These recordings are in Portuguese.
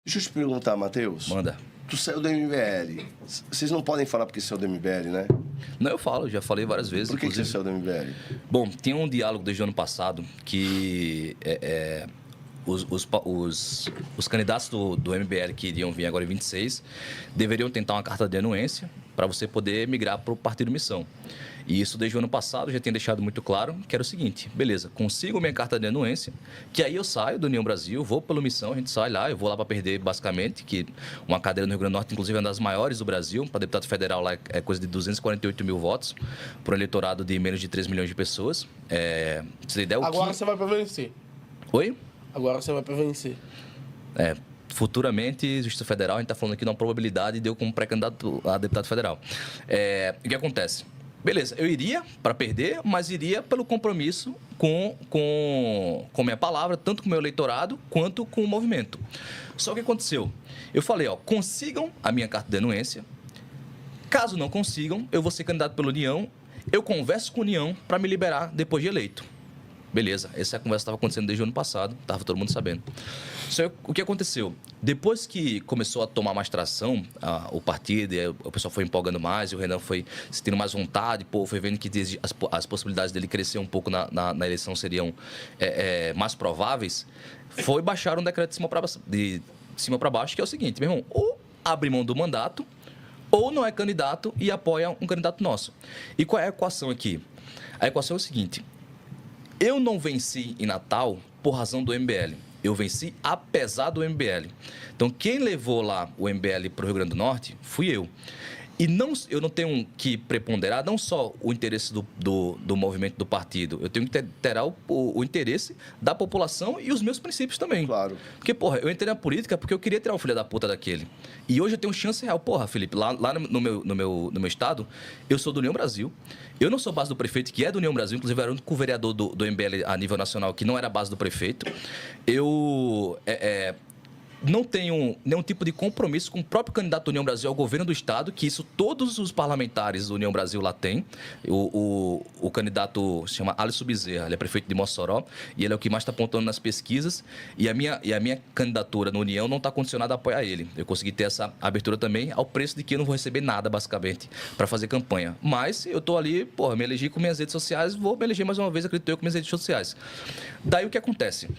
Deixa eu te perguntar, Matheus. Manda. Tu saiu do MBL. Vocês não podem falar porque saiu do MBL, né? Não, eu falo, já falei várias vezes. Por que você saiu do MBL? Bom, tem um diálogo desde o ano passado que os candidatos do MBL que iriam vir agora em 26 deveriam tentar uma carta de anuência para você poder migrar para o Partido Missão. E isso desde o ano passado já tinha deixado muito claro que era o seguinte: beleza, consigo minha carta de anuência, que aí eu saio do União Brasil, vou pelo Missão, a gente sai lá, eu vou lá para perder basicamente, que uma cadeira no Rio Grande do Norte, inclusive é uma das maiores do Brasil, para deputado federal lá é coisa de 248 mil votos, para um eleitorado de menos de 3 milhões de pessoas. Você ideia, Agora você vai para vencer. Oi? Agora você vai para vencer. Futuramente, Justiça Federal, a gente está falando aqui de uma probabilidade de eu como pré-candidato a deputado federal. O que acontece? Beleza, eu iria para perder, mas iria pelo compromisso com minha palavra, tanto com o meu eleitorado quanto com o movimento. Só que aconteceu? Eu falei, consigam a minha carta de anuência. Caso não consigam, eu vou ser candidato pela União, eu converso com a União para me liberar depois de eleito. Beleza, essa conversa estava acontecendo desde o ano passado, estava todo mundo sabendo. Só que o que aconteceu? Depois que começou a tomar mais tração o partido, e o pessoal foi empolgando mais, e o Renan foi tendo mais vontade, foi vendo que as possibilidades dele crescer um pouco na eleição seriam mais prováveis, foi baixar um decreto de cima para baixo, que é o seguinte, meu irmão, ou abre mão do mandato, ou não é candidato e apoia um candidato nosso. E qual é a equação aqui? A equação é o seguinte: eu não venci em Natal por razão do MBL. Eu venci apesar do MBL. Então, quem levou lá o MBL para o Rio Grande do Norte fui eu. E eu não tenho que preponderar não só o interesse do movimento do partido, eu tenho que ter o interesse da população e os meus princípios também. Claro. Porque, eu entrei na política porque eu queria tirar o filho da puta daquele. E hoje eu tenho chance real. Felipe, lá no meu estado, eu sou do União Brasil. Eu não sou base do prefeito, que é do União Brasil, inclusive era o único vereador do MBL a nível nacional que não era base do prefeito. Eu não tenho nenhum tipo de compromisso com o próprio candidato da União Brasil ao governo do Estado, que isso todos os parlamentares do União Brasil lá têm. O candidato se chama Alisson Bezerra, ele é prefeito de Mossoró, e ele é o que mais está apontando nas pesquisas, e a minha candidatura na União não está condicionada a apoiar ele. Eu consegui ter essa abertura também ao preço de que eu não vou receber nada, basicamente, para fazer campanha. Mas eu estou ali, me elegi com minhas redes sociais, vou me eleger mais uma vez, acredito eu, com minhas redes sociais. Daí o que acontece?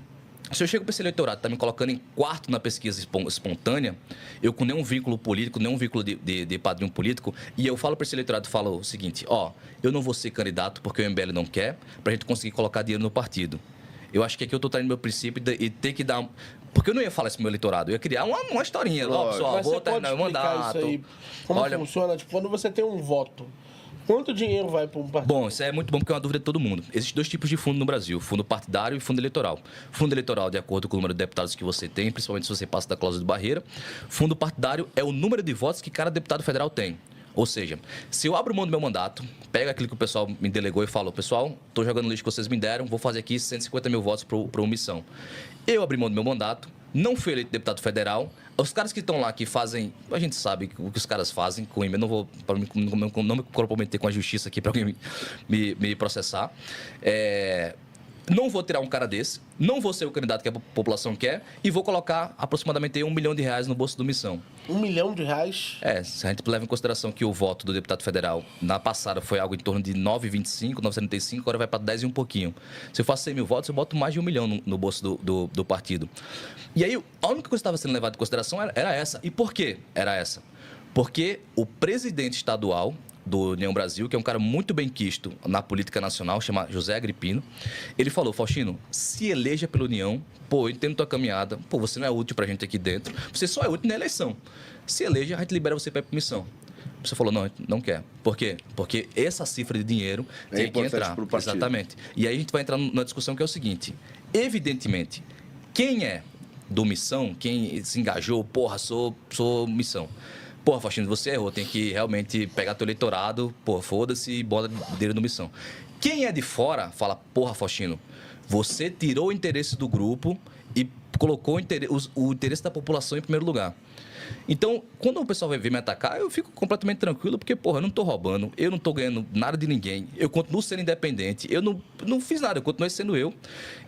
Se eu chego para esse eleitorado, está me colocando em quarto na pesquisa espontânea, eu com nenhum vínculo político, nenhum vínculo de padrinho político, e eu falo para esse eleitorado, falo o seguinte: eu não vou ser candidato porque o MBL não quer, para a gente conseguir colocar dinheiro no partido. Eu acho que aqui eu estou traindo meu princípio e ter que dar... Porque eu não ia falar isso pro meu eleitorado, eu ia criar uma historinha. Pessoal, vou terminar o mandato. Isso aí, como funciona? Quando você tem um voto, quanto dinheiro vai para um partido? Bom, isso é muito bom porque é uma dúvida de todo mundo. Existem dois tipos de fundo no Brasil: fundo partidário e fundo eleitoral. Fundo eleitoral, de acordo com o número de deputados que você tem, principalmente se você passa da cláusula de barreira. Fundo partidário é o número de votos que cada deputado federal tem. Ou seja, se eu abro mão do meu mandato, pego aquilo que o pessoal me delegou e falo: pessoal, estou jogando no lixo que vocês me deram, vou fazer aqui 150 mil votos para uma missão. Eu abri mão do meu mandato, não fui eleito deputado federal. Os caras que estão lá, que fazem... A gente sabe o que os caras fazem com ele. Eu não vou não me comprometer com a justiça aqui para alguém me processar. Não vou tirar um cara desse, não vou ser o candidato que a população quer e vou colocar aproximadamente R$1 milhão no bolso do Missão. R$1 milhão? Se a gente leva em consideração que o voto do deputado federal na passada foi algo em torno de 9,25, 9,75, agora vai para 10 e um pouquinho. Se eu faço 100 mil votos, eu boto mais de R$1 milhão no bolso do partido. E aí, a única coisa que estava sendo levada em consideração era essa. E por que era essa? Porque o presidente estadual do União Brasil, que é um cara muito bem quisto na política nacional, chama José Agripino, ele falou: Faustino, se eleja pela União, eu entendo tua caminhada, você não é útil pra gente aqui dentro, você só é útil na eleição. Se eleja, a gente libera você para ir pra missão. Você falou: não quer. Por quê? Porque essa cifra de dinheiro tem que entrar. Exatamente. E aí a gente vai entrar numa discussão que é o seguinte: evidentemente, quem é do Missão, quem se engajou, sou Missão. Faustino, você errou, tem que realmente pegar teu eleitorado, foda-se e bota dele no Missão. Quem é de fora fala: Faustino, você tirou o interesse do grupo e colocou o interesse da população em primeiro lugar. Então, quando o pessoal vai vir me atacar, eu fico completamente tranquilo, porque, eu não estou roubando, eu não estou ganhando nada de ninguém, eu continuo sendo independente, eu não fiz nada, eu continuei sendo eu.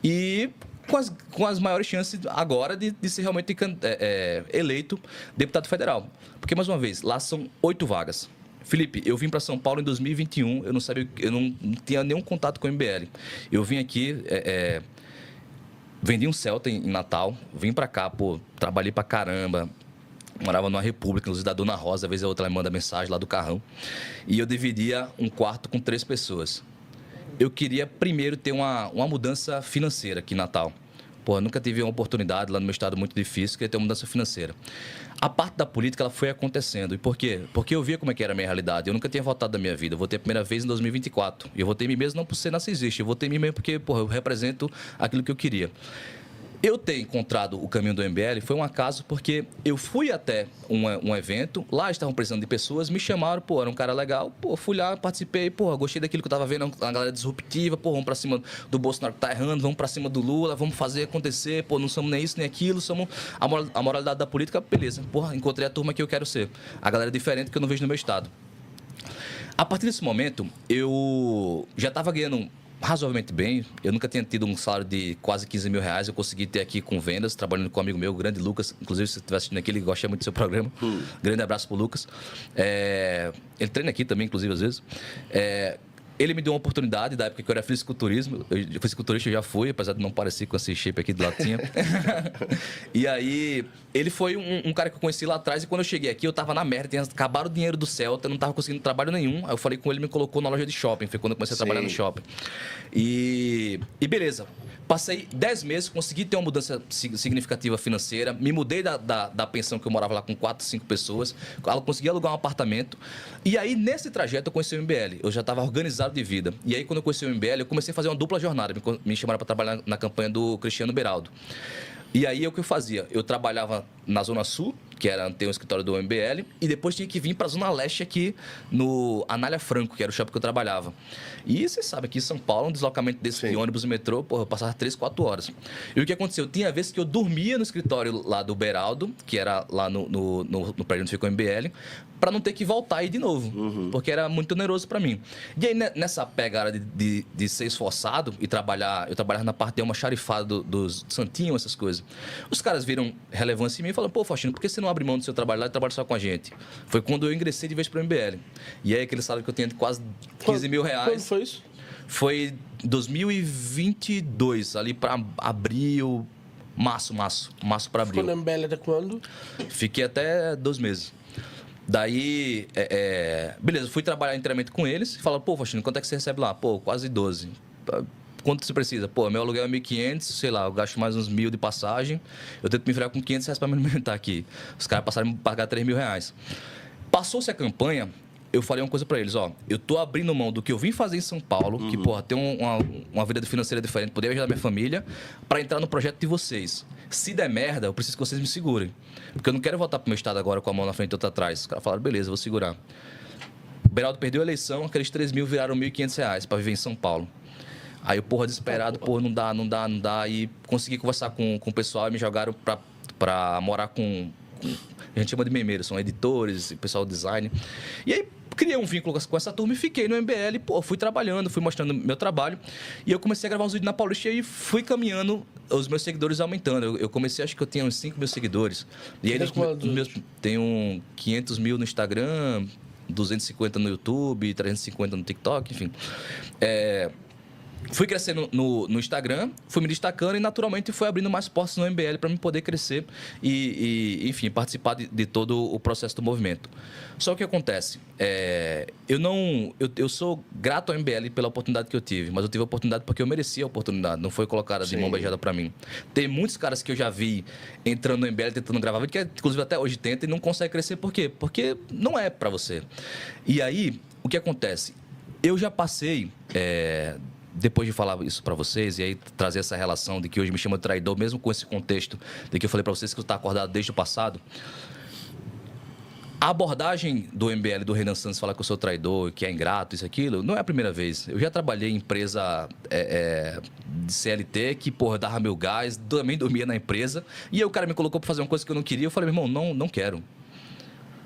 E com as maiores chances agora de ser realmente eleito deputado federal. Porque, mais uma vez, lá são 8 vagas. Felipe, eu vim para São Paulo em 2021, eu não sabia, eu não tinha nenhum contato com o MBL. Eu vim aqui, vendi um Celta em Natal, vim para cá, pô, trabalhei para caramba, morava numa república, inclusive da Dona Rosa, às vezes a outra ela manda mensagem lá do carrão, e eu dividia um quarto com 3 pessoas. Eu queria primeiro ter uma mudança financeira aqui em Natal. Pô, eu nunca tive uma oportunidade lá no meu estado muito difícil, queria ter uma mudança financeira. A parte da política, ela foi acontecendo. E por quê? Porque eu via como é que era a minha realidade. Eu nunca tinha votado na minha vida. Eu votei a primeira vez em 2024. E eu votei em mim mesmo não por ser narcisista. Eu votei em mim mesmo porque, porra, eu represento aquilo que eu queria. Eu ter encontrado o caminho do MBL foi um acaso porque eu fui até um evento, lá estavam precisando de pessoas, me chamaram, pô, era um cara legal, pô, fui lá, participei, pô, gostei daquilo que eu tava vendo, a galera disruptiva, pô, vamos pra cima do Bolsonaro que tá errando, vamos pra cima do Lula, vamos fazer acontecer, pô, não somos nem isso nem aquilo, somos a moralidade da política, beleza, porra, encontrei a turma que eu quero ser, a galera diferente que eu não vejo no meu estado. A partir desse momento, eu já tava ganhando razoavelmente bem. Eu nunca tinha tido um salário de quase 15 mil reais. Eu consegui ter aqui com vendas, trabalhando com um amigo meu, o grande Lucas. Inclusive, se você estiver assistindo aqui, ele gosta muito do seu programa. Grande abraço pro Lucas. Ele treina aqui também, inclusive, às vezes. Ele me deu uma oportunidade, da época que eu era fisiculturismo. Fisiculturista eu já fui, apesar de não parecer com esse shape aqui do latinha. E aí, ele foi um cara que eu conheci lá atrás. E quando eu cheguei aqui, eu tava na merda. Tinha acabado o dinheiro do Celta, não tava conseguindo trabalho nenhum. Aí eu falei com ele, me colocou na loja de shopping. Foi quando eu comecei a trabalhar no shopping. E beleza. Passei 10 meses, consegui ter uma mudança significativa financeira. Me mudei da pensão que eu morava lá com 4, 5 pessoas. Consegui alugar um apartamento. E aí, nesse trajeto, eu conheci o MBL. Eu já estava organizado de vida. E aí, quando eu conheci o MBL, eu comecei a fazer uma dupla jornada. Me chamaram para trabalhar na campanha do Cristiano Beraldo. E aí, o que eu fazia? Eu trabalhava na Zona Sul, que tem um escritório do MBL, e depois tinha que vir para a Zona Leste aqui, no Anália Franco, que era o shopping que eu trabalhava. E você sabe, aqui em São Paulo, um deslocamento desse de ônibus e metrô, porra, eu passava 3, 4 horas. E o que aconteceu? Tinha vezes que eu dormia no escritório lá do Beraldo, que era lá no prédio onde ficou o MBL, para não ter que voltar aí de novo, porque era muito oneroso para mim. E aí, nessa pegada de ser esforçado e trabalhar, eu trabalhava na parte de uma charifada dos santinhos, essas coisas. Os caras viram relevância em mim e falaram, pô, Faustino, por que você não abre mão do seu trabalho lá e trabalha só com a gente? Foi quando eu ingressei de vez para o MBL. E aí, aquele salário que eu tinha de quase 15 mil reais... Quando foi isso? Foi 2022, ali para abril... Março para abril. Ficou no MBL até quando? Fiquei até 2 meses. Daí, beleza, fui trabalhar inteiramente com eles e falaram, pô, Faustino, quanto é que você recebe lá? Pô, quase 12. Quanto você precisa? Pô, meu aluguel é 1.500, sei lá, eu gasto mais uns 1.000 de passagem, eu tento me virar com 500 reais para me alimentar aqui. Os caras passaram a me pagar 3 mil reais. Passou-se a campanha, eu falei uma coisa para eles, ó, eu tô abrindo mão do que eu vim fazer em São Paulo, que, porra, ter uma vida financeira diferente, poder ajudar minha família, para entrar no projeto de vocês. Se der merda, eu preciso que vocês me segurem. Porque eu não quero voltar pro meu estado agora com a mão na frente e outra atrás. Os caras falaram, beleza, vou segurar. O Beraldo perdeu a eleição, aqueles 3 mil viraram 1.500 reais para viver em São Paulo. Aí eu, porra, desesperado, porra, não dá. E consegui conversar com o pessoal e me jogaram pra morar com... A gente chama de memeiros, são editores, pessoal design. E aí, criei um vínculo com essa turma e fiquei no MBL. Pô, fui trabalhando, fui mostrando meu trabalho. E eu comecei a gravar uns vídeos na Paulista e aí fui caminhando, os meus seguidores aumentando. Eu comecei, acho que eu tinha uns 5 mil seguidores. E aí, tenho 500 mil no Instagram, 250 no YouTube, 350 no TikTok, enfim. Fui crescendo no Instagram, fui me destacando e naturalmente fui abrindo mais portas no MBL para me poder crescer e enfim, participar de todo o processo do movimento. Só que o que acontece? Eu sou grato ao MBL pela oportunidade que eu tive, mas eu tive a oportunidade porque eu merecia a oportunidade, não foi colocada de mão beijada para mim. Tem muitos caras que eu já vi entrando no MBL, tentando gravar vídeo, que inclusive até hoje tenta e não consegue crescer. Por quê? Porque não é para você. E aí, o que acontece? Eu já passei... depois de falar isso para vocês e aí trazer essa relação de que hoje me chama de traidor, mesmo com esse contexto de que eu falei para vocês que eu estava acordado desde o passado, a abordagem do MBL, do Renan Santos, falar que eu sou traidor, que é ingrato, isso, aquilo, não é a primeira vez. Eu já trabalhei em empresa de CLT que, porra, dava meu gás, também dormia na empresa, e aí o cara me colocou para fazer uma coisa que eu não queria, eu falei, meu irmão, não quero.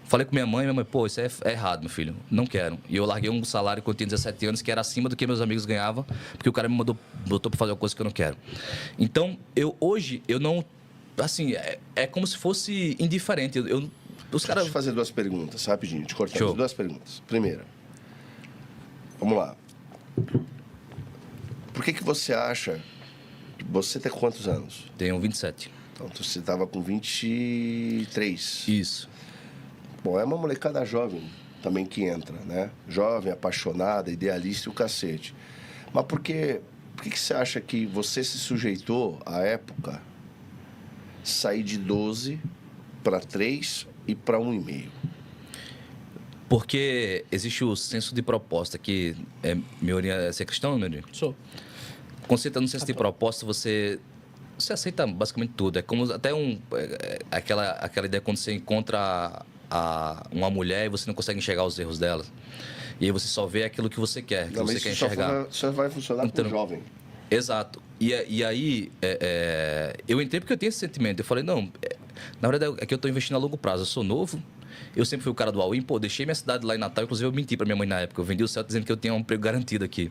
Falei com minha mãe, pô, isso é errado, meu filho, não quero. E eu larguei um salário quando eu tinha 17 anos, que era acima do que meus amigos ganhavam, porque o cara me botou pra fazer uma coisa que eu não quero. Então, hoje, eu não, assim, é como se fosse indiferente. Os caras... Deixa eu fazer 2 perguntas, rapidinho, te cortando. Show. 2 perguntas. Primeira, vamos lá. Por que você acha... Você tem quantos anos? Tenho 27. Então, você estava com 23. Isso. Bom, é uma molecada jovem também que entra, né? Jovem, apaixonada, idealista e o cacete. Mas por que você acha que você se sujeitou, à época, sair de 12 para 3 e para 1,5? Porque existe o senso de proposta, que você é cristão, meu amigo? Sou. Quando você está no senso de proposta, você aceita basicamente tudo. É como até aquela ideia quando você encontra uma mulher e você não consegue enxergar os erros dela. E aí você só vê aquilo que você quer, que Não, você mas quer isso enxergar. só vai funcionar Então, com jovem. Exato. E aí, eu entrei porque eu tinha esse sentimento. Eu falei, não, na verdade é que eu estou investindo a longo prazo. Eu sou novo, eu sempre fui o cara do all-in. Pô, deixei minha cidade lá em Natal. Inclusive, eu menti para minha mãe na época. Eu vendi o Celta dizendo que eu tinha um emprego garantido aqui.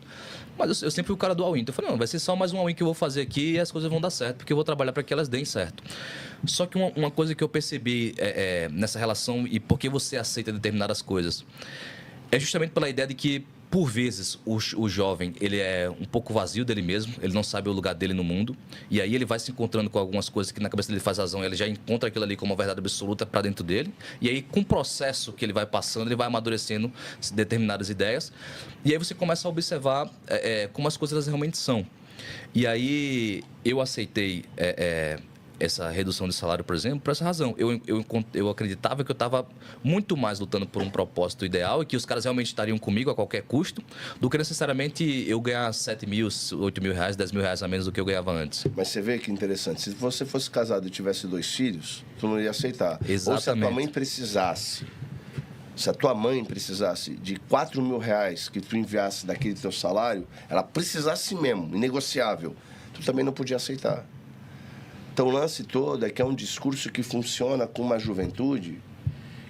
Mas eu sempre fui o cara do all-in. Então, eu falei, não, vai ser só mais um all-in que eu vou fazer aqui e as coisas vão dar certo, porque eu vou trabalhar para que elas deem certo. Só que uma coisa que eu percebi nessa relação e por que você aceita determinadas coisas é justamente pela ideia de que, por vezes, o jovem, ele é um pouco vazio dele mesmo, ele não sabe o lugar dele no mundo, e aí ele vai se encontrando com algumas coisas que na cabeça dele faz razão, ele já encontra aquilo ali como uma verdade absoluta para dentro dele, e aí com o processo que ele vai passando, ele vai amadurecendo determinadas ideias, e aí você começa a observar como as coisas realmente são. E aí eu aceitei essa redução de salário, por exemplo, por essa razão. Eu acreditava que eu estava muito mais lutando por um propósito ideal e que os caras realmente estariam comigo a qualquer custo, do que necessariamente eu ganhar 7 mil, 8 mil reais, 10 mil reais a menos do que eu ganhava antes. Mas você vê que interessante. Se você fosse casado e tivesse 2 filhos, tu não ia aceitar. Exatamente. Ou se a tua mãe precisasse... Se a tua mãe precisasse de 4 mil reais que tu enviasse daquele teu salário, ela precisasse mesmo, inegociável, tu também não podia aceitar. Então, o lance todo é que é um discurso que funciona com uma juventude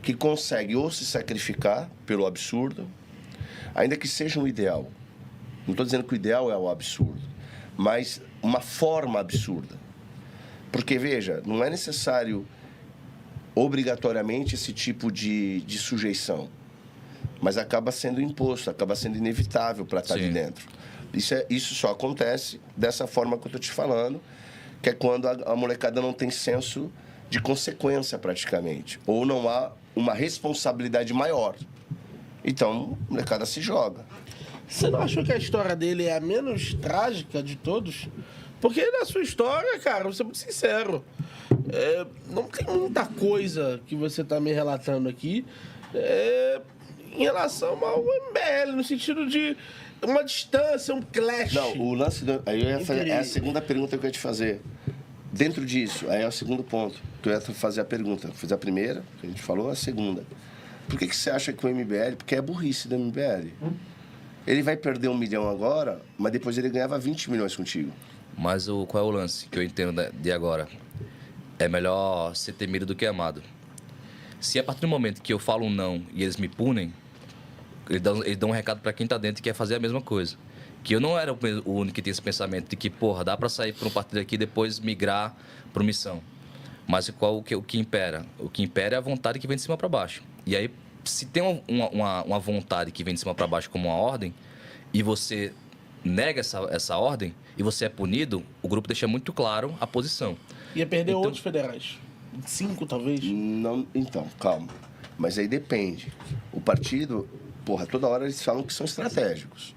que consegue ou se sacrificar pelo absurdo, ainda que seja um ideal. Não estou dizendo que o ideal é o absurdo, mas uma forma absurda. Porque, veja, não é necessário obrigatoriamente esse tipo de sujeição, mas acaba sendo imposto, acaba sendo inevitável para estar ali dentro. Isso só acontece dessa forma que eu estou te falando, que é quando a molecada não tem senso de consequência praticamente, ou não há uma responsabilidade maior. Então, a molecada se joga. Você não achou que a história dele é a menos trágica de todos? Porque na sua história, cara, vou ser muito sincero, não tem muita coisa que você está me relatando aqui em relação ao MBL, no sentido de uma distância, um clash. Não, o lance... Aí eu ia fazer, é a segunda pergunta que eu ia te fazer. Dentro disso, aí é o segundo ponto, que eu ia fazer a pergunta. Fiz a primeira, que a gente falou, a segunda. Por que você acha que o MBL... Porque é burrice do MBL. Ele vai perder 1 milhão agora, mas depois ele ganhava 20 milhões contigo. Mas qual é o lance que eu entendo de agora? É melhor ser temido do que amado. Se a partir do momento que eu falo um não e eles me punem, eles dão um recado para quem tá dentro e quer fazer a mesma coisa. Que eu não era o único que tinha esse pensamento de que, porra, dá para sair por um partido aqui e depois migrar para missão. Mas o que impera? O que impera é a vontade que vem de cima para baixo. E aí, se tem uma vontade que vem de cima para baixo como uma ordem, e você nega essa ordem, e você é punido, o grupo deixa muito claro a posição. Ia perder Então, outros federais. 5, talvez. Não, então, calma. Mas aí depende. O partido, porra, toda hora eles falam que são estratégicos.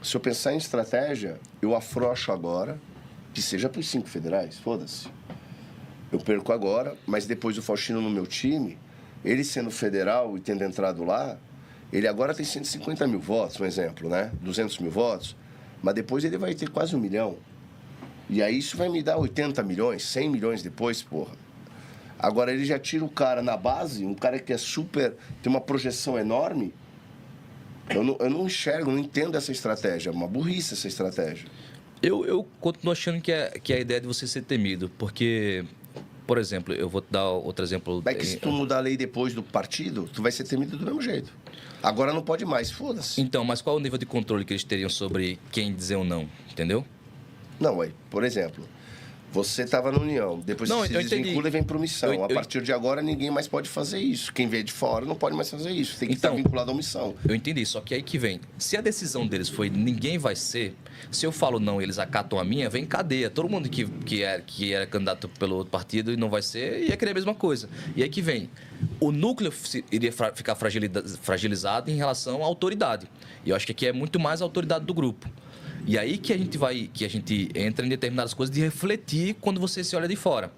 Se eu pensar em estratégia, eu afrouxo agora, que seja para os 5 federais, foda-se. Eu perco agora, mas depois o Faustino no meu time, ele sendo federal e tendo entrado lá, ele agora tem 150 mil votos, um exemplo, né? 200 mil votos, mas depois ele vai ter quase 1 milhão. E aí isso vai me dar 80 milhões, 100 milhões depois, porra. Agora ele já tira o cara na base, um cara que é super, tem uma projeção enorme. Eu não enxergo, não entendo essa estratégia. É uma burrice essa estratégia. Eu continuo achando que é a ideia de você ser temido, porque por exemplo, eu vou dar outro exemplo. É que se tu mudar a lei depois do partido, tu vai ser temido do mesmo jeito. Agora não pode mais, foda-se. Então, mas qual o nível de controle que eles teriam sobre quem dizer ou não, entendeu? Não, ué, por exemplo, você estava na União, depois Não, você se eu entendi. desvincula e vem para omissão. A Eu- partir de agora, ninguém mais pode fazer isso. Quem vem de fora não pode mais fazer isso. Tem que estar Então, vinculado à omissão. Eu entendi, só que aí que vem. Se a decisão deles foi ninguém vai ser, se eu falo não eles acatam a minha, vem cadeia. Todo mundo que era candidato pelo outro partido e não vai ser, ia querer a mesma coisa. E aí que vem. O núcleo iria ficar fragilizado em relação à autoridade. E eu acho que aqui é muito mais a autoridade do grupo. E aí que a gente entra em determinadas coisas de refletir quando você se olha de fora.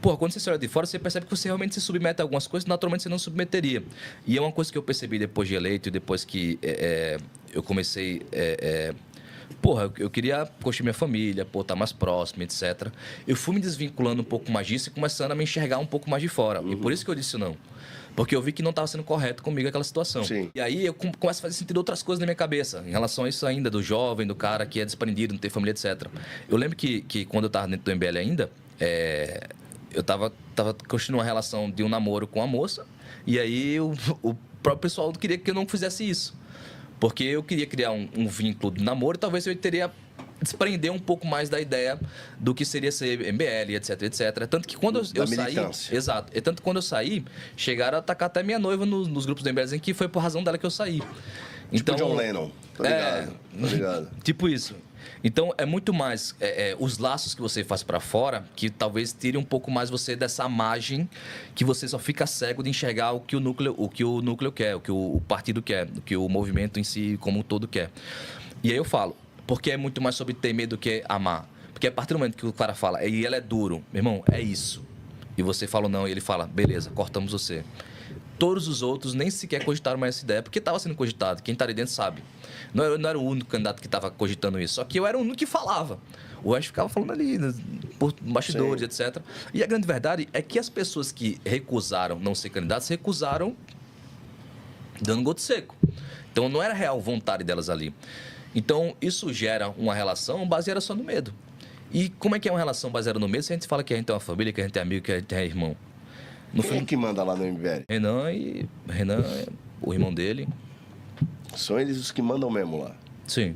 Porra, quando você se olha de fora, você percebe que você realmente se submete a algumas coisas que naturalmente você não submeteria. E é uma coisa que eu percebi depois de eleito e depois que eu comecei... Porra, eu queria construir minha família, pô, estar mais próximo, etc. Eu fui me desvinculando um pouco mais disso e começando a me enxergar um pouco mais de fora. E por isso que eu disse não. Porque eu vi que não estava sendo correto comigo aquela situação. Sim. E aí eu começo a fazer sentido outras coisas na minha cabeça, em relação a isso ainda, do jovem, do cara que é desprendido, não tem família, etc. Eu lembro que quando eu estava dentro do MBL ainda, eu tava construindo uma relação de um namoro com a moça, e aí o próprio pessoal queria que eu não fizesse isso. Porque eu queria criar um vínculo de namoro e talvez eu teria desprender um pouco mais da ideia do que seria ser MBL, etc, etc. Tanto que quando eu saí... militância. Exato. E tanto que quando eu saí, chegaram a atacar até minha noiva nos grupos do MBL, em que foi por razão dela que eu saí. Tipo John Lennon. Tô ligado, tô ligado. Tipo isso. Então, é muito mais os laços que você faz para fora que talvez tire um pouco mais você dessa margem que você só fica cego de enxergar o que o núcleo quer, o que o partido quer, o que o movimento em si como um todo quer. E aí eu falo, porque é muito mais sobre temer do que amar. Porque a partir do momento que o cara fala, e ele é duro, meu irmão, é isso. E você fala não, e ele fala, beleza, cortamos você. Todos os outros nem sequer cogitaram mais essa ideia, porque estava sendo cogitado. Quem está ali dentro sabe. Não era o único candidato que estava cogitando isso. Só que eu era o único que falava. O resto ficava falando ali, por bastidores, etc. E a grande verdade é que as pessoas que recusaram não ser candidatos, recusaram dando goto seco. Então, não era real vontade delas ali. Então, isso gera uma relação baseada só no medo. E como é que é uma relação baseada no medo se a gente fala que a gente é uma família, que a gente é amigo, que a gente é irmão? Quem é que manda lá no MBL? Renan, o irmão dele. São eles os que mandam mesmo lá. Sim.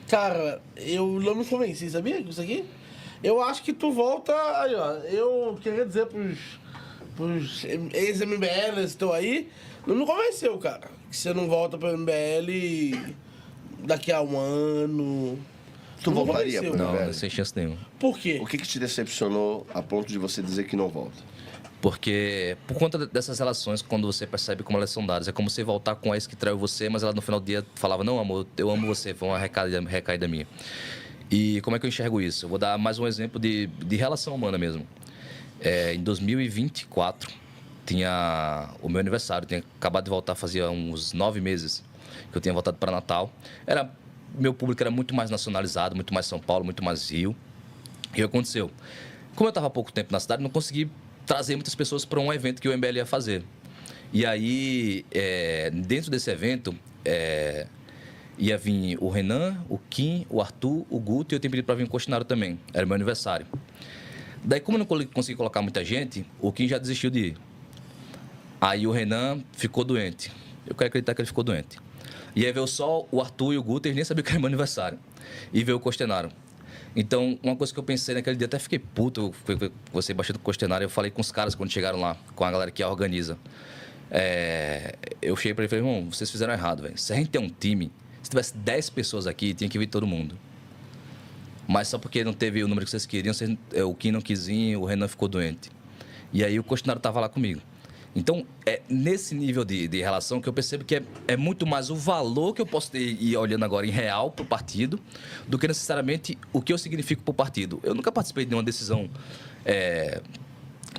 Cara, eu não me convenci, sabia? Isso aqui? Eu acho que tu volta. Aí, ó. Eu queria dizer pros ex-MBLs que estão aí, não me convenceu, cara. Que você não volta pro MBL daqui a um ano. Tu Não me voltaria convenceu. pro Não, MBL? sem chance nenhuma. Por quê? O que te decepcionou a ponto de você dizer que não volta? Porque, por conta dessas relações, quando você percebe como elas são dadas, é como você voltar com a ex que traiu você, mas ela no final do dia falava, não, amor, eu amo você, foi uma recaída minha. E como é que eu enxergo isso? Eu vou dar mais um exemplo de relação humana mesmo. Em 2024, tinha o meu aniversário, tinha acabado de voltar, fazia uns 9 meses que eu tinha voltado para Natal. Meu público era muito mais nacionalizado, muito mais São Paulo, muito mais Rio. E o que aconteceu? Como eu estava há pouco tempo na cidade, não consegui trazer muitas pessoas para um evento que o MBL ia fazer. E aí, dentro desse evento, ia vir o Renan, o Kim, o Arthur, o Guto, e eu tinha pedido para vir o Costinário também. Era meu aniversário. Daí, como eu não consegui colocar muita gente, o Kim já desistiu de ir. Aí o Renan ficou doente. Eu quero acreditar que ele ficou doente. E aí veio só o Arthur e o Guto, eles nem sabiam que era meu aniversário. E veio o Costinário. Então, uma coisa que eu pensei naquele dia, até fiquei puto, eu gostei bastante do Costinário, eu falei com os caras quando chegaram lá, com a galera que organiza. Eu cheguei pra ele e falei, irmão, vocês fizeram errado, velho. Se a gente tem um time, se tivesse 10 pessoas aqui, tinha que vir todo mundo. Mas só porque não teve o número que vocês queriam, o Kim não quis vir, o Renan ficou doente. E aí o Costinário tava lá comigo. Então, é nesse nível de relação que eu percebo que é muito mais o valor que eu posso ter, ir olhando agora em real para o partido, do que necessariamente o que eu significo para o partido. Eu nunca participei de nenhuma decisão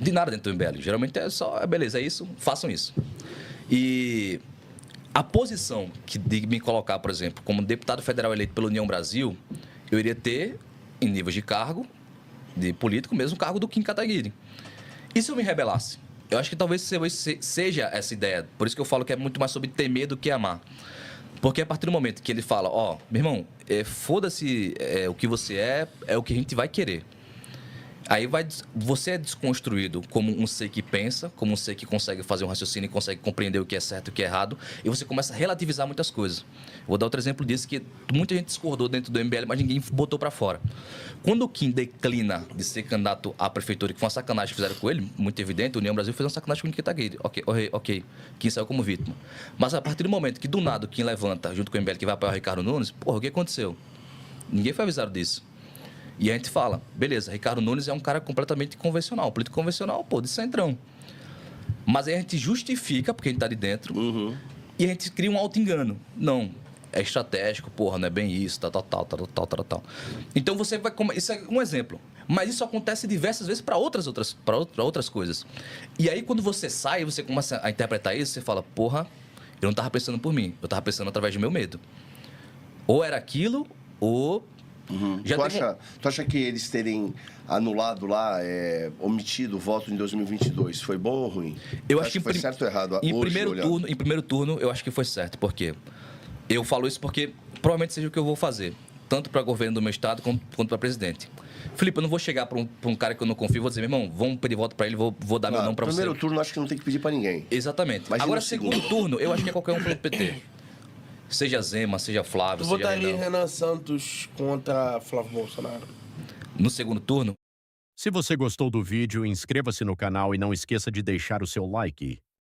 de nada dentro do MBL. Geralmente é só, beleza, é isso, façam isso. E a posição de me colocar, por exemplo, como deputado federal eleito pela União Brasil, eu iria ter, em níveis de cargo, de político, mesmo o cargo do Kim Kataguiri. E se eu me rebelasse? Eu acho que talvez seja essa ideia. Por isso que eu falo que é muito mais sobre temer do que amar. Porque a partir do momento que ele fala, meu irmão, foda-se o que você é o que a gente vai querer. Aí você é desconstruído como um ser que pensa, como um ser que consegue fazer um raciocínio e consegue compreender o que é certo e o que é errado, e você começa a relativizar muitas coisas. Vou dar outro exemplo disso, que muita gente discordou dentro do MBL, mas ninguém botou para fora. Quando o Kim declina de ser candidato à prefeitura, que foi uma sacanagem que fizeram com ele, muito evidente, a União Brasil fez uma sacanagem com o Nikita Guedes. Ok, Kim saiu como vítima. Mas a partir do momento que do nada o Kim levanta, junto com o MBL, que vai apoiar o Ricardo Nunes, porra, o que aconteceu? Ninguém foi avisado disso. E a gente fala, beleza, Ricardo Nunes é um cara completamente convencional, político convencional, pô, de centrão. Mas aí a gente justifica, porque a gente tá de dentro, e a gente cria um auto-engano. Não, é estratégico, porra, não é bem isso, tal. Então você vai... Isso é um exemplo. Mas isso acontece diversas vezes para outras coisas. E aí quando você sai, você começa a interpretar isso, você fala, porra, eu não tava pensando por mim, eu tava pensando através do meu medo. Ou era aquilo, ou... Tu acha que eles terem anulado lá, omitido o voto em 2022, foi bom ou ruim? Eu acho que foi certo ou errado? Em primeiro turno, eu acho que foi certo. Por quê? Eu falo isso porque provavelmente seja o que eu vou fazer, tanto para governo do meu estado quanto para presidente. Felipe, eu não vou chegar para um cara que eu não confio e vou dizer, meu irmão, vamos pedir voto para ele, vou dar meu nome para você. Primeiro turno, acho que não tem que pedir para ninguém. Exatamente. Mas agora, segundo turno, eu acho que é qualquer um pelo PT. Seja Zema, seja Flávio, Tu seja votaria Renan Santos contra Flávio Bolsonaro? No segundo turno? Se você gostou do vídeo, inscreva-se no canal e não esqueça de deixar o seu like.